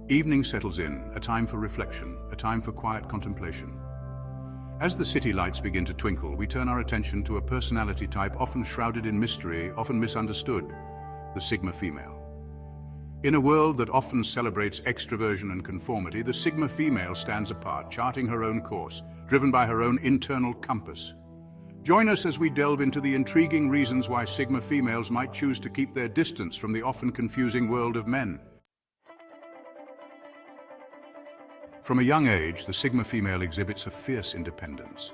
Evening settles in, a time for reflection, a time for quiet contemplation. As the city lights begin to twinkle, we turn our attention to a personality type often shrouded in mystery, often misunderstood, the Sigma female. In a world that often celebrates extroversion and conformity, the Sigma female stands apart, charting her own course, driven by her own internal compass. Join us as we delve into the intriguing reasons why Sigma females might choose to keep their distance from the often confusing world of men. From a young age, the Sigma female exhibits a fierce independence.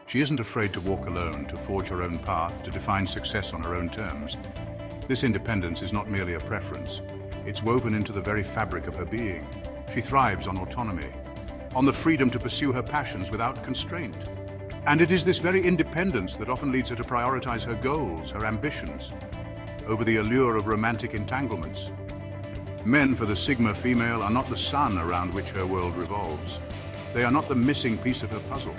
She isn't afraid to walk alone, to forge her own path, to define success on her own terms. This independence is not merely a preference. It's woven into the very fabric of her being. She thrives on autonomy, on the freedom to pursue her passions without constraint. And it is this very independence that often leads her to prioritize her goals, her ambitions, over the allure of romantic entanglements. Men for the Sigma female are not the sun around which her world revolves. They are not the missing piece of her puzzle.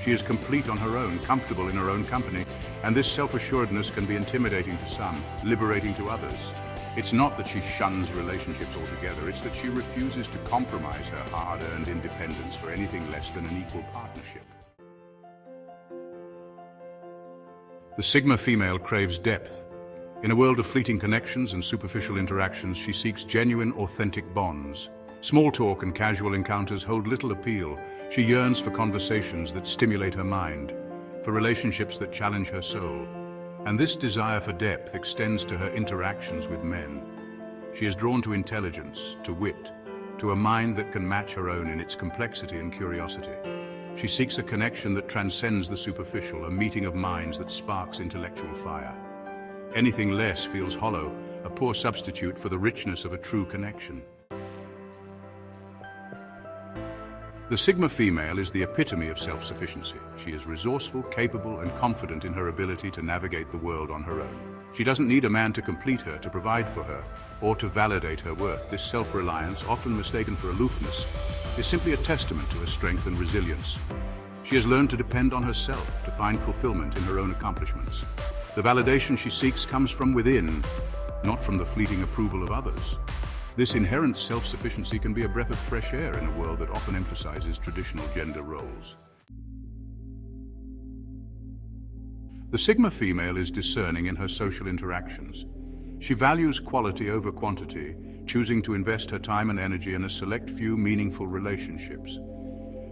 She is complete on her own, comfortable in her own company, and this self-assuredness can be intimidating to some, liberating to others. It's not that she shuns relationships altogether, it's that she refuses to compromise her hard-earned independence for anything less than an equal partnership. The Sigma female craves depth. In a world of fleeting connections and superficial interactions, she seeks genuine, authentic bonds. Small talk and casual encounters hold little appeal. She yearns for conversations that stimulate her mind, for relationships that challenge her soul. And this desire for depth extends to her interactions with men. She is drawn to intelligence, to wit, to a mind that can match her own in its complexity and curiosity. She seeks a connection that transcends the superficial, a meeting of minds that sparks intellectual fire. Anything less feels hollow, a poor substitute for the richness of a true connection. The Sigma female is the epitome of self-sufficiency. She is resourceful, capable, and confident in her ability to navigate the world on her own. She doesn't need a man to complete her, to provide for her, or to validate her worth. This self-reliance, often mistaken for aloofness, is simply a testament to her strength and resilience. She has learned to depend on herself, to find fulfillment in her own accomplishments. The validation she seeks comes from within, not from the fleeting approval of others. This inherent self-sufficiency can be a breath of fresh air in a world that often emphasizes traditional gender roles. The Sigma female is discerning in her social interactions. She values quality over quantity, choosing to invest her time and energy in a select few meaningful relationships.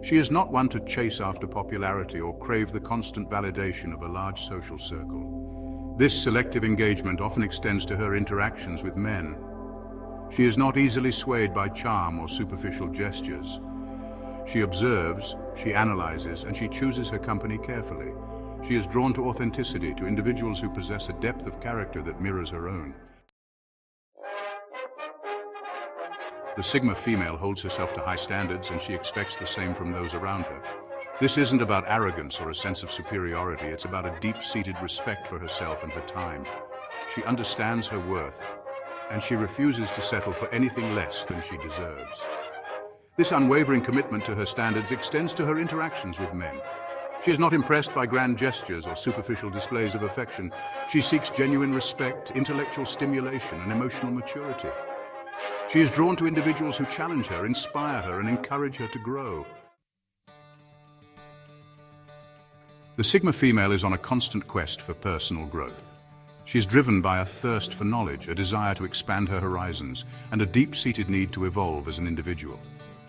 She is not one to chase after popularity or crave the constant validation of a large social circle. This selective engagement often extends to her interactions with men. She is not easily swayed by charm or superficial gestures. She observes, she analyzes, and she chooses her company carefully. She is drawn to authenticity, to individuals who possess a depth of character that mirrors her own. The Sigma female holds herself to high standards, and she expects the same from those around her. This isn't about arrogance or a sense of superiority, it's about a deep-seated respect for herself and her time. She understands her worth, and she refuses to settle for anything less than she deserves. This unwavering commitment to her standards extends to her interactions with men. She is not impressed by grand gestures or superficial displays of affection. She seeks genuine respect, intellectual stimulation, and emotional maturity. She is drawn to individuals who challenge her, inspire her, and encourage her to grow. The Sigma female is on a constant quest for personal growth. She is driven by a thirst for knowledge, a desire to expand her horizons, and a deep-seated need to evolve as an individual.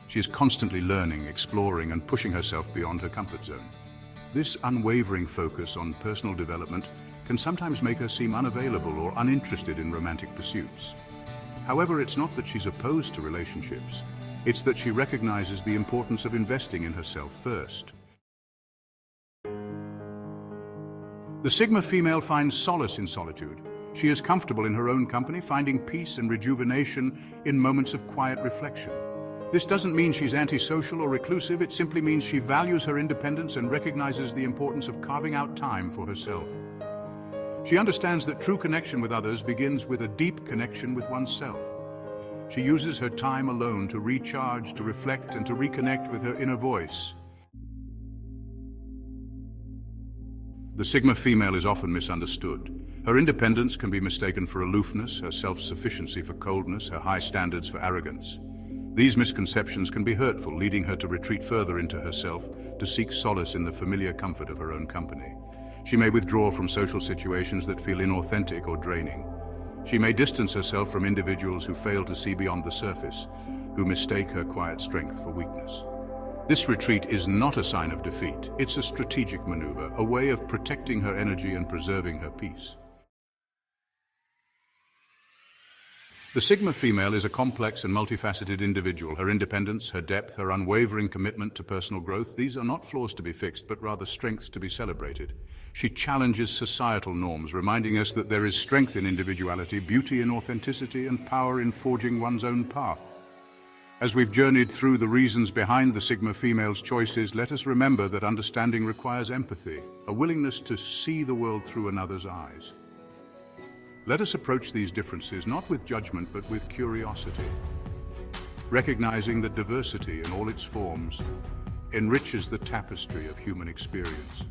She is constantly learning, exploring, and pushing herself beyond her comfort zone. This unwavering focus on personal development can sometimes make her seem unavailable or uninterested in romantic pursuits. However, it's not that she's opposed to relationships. It's that she recognizes the importance of investing in herself first. The Sigma female finds solace in solitude. She is comfortable in her own company, finding peace and rejuvenation in moments of quiet reflection. This doesn't mean she's antisocial or reclusive, it simply means she values her independence and recognizes the importance of carving out time for herself. She understands that true connection with others begins with a deep connection with oneself. She uses her time alone to recharge, to reflect, and to reconnect with her inner voice. The Sigma female is often misunderstood. Her independence can be mistaken for aloofness, her self-sufficiency for coldness, her high standards for arrogance. These misconceptions can be hurtful, leading her to retreat further into herself, to seek solace in the familiar comfort of her own company. She may withdraw from social situations that feel inauthentic or draining. She may distance herself from individuals who fail to see beyond the surface, who mistake her quiet strength for weakness. This retreat is not a sign of defeat. It's a strategic maneuver, a way of protecting her energy and preserving her peace. The Sigma female is a complex and multifaceted individual. Her independence, her depth, her unwavering commitment to personal growth, these are not flaws to be fixed, but rather strengths to be celebrated. She challenges societal norms, reminding us that there is strength in individuality, beauty in authenticity, and power in forging one's own path. As we've journeyed through the reasons behind the Sigma female's choices, let us remember that understanding requires empathy, a willingness to see the world through another's eyes. Let us approach these differences not with judgment but with curiosity, recognizing that diversity in all its forms enriches the tapestry of human experience.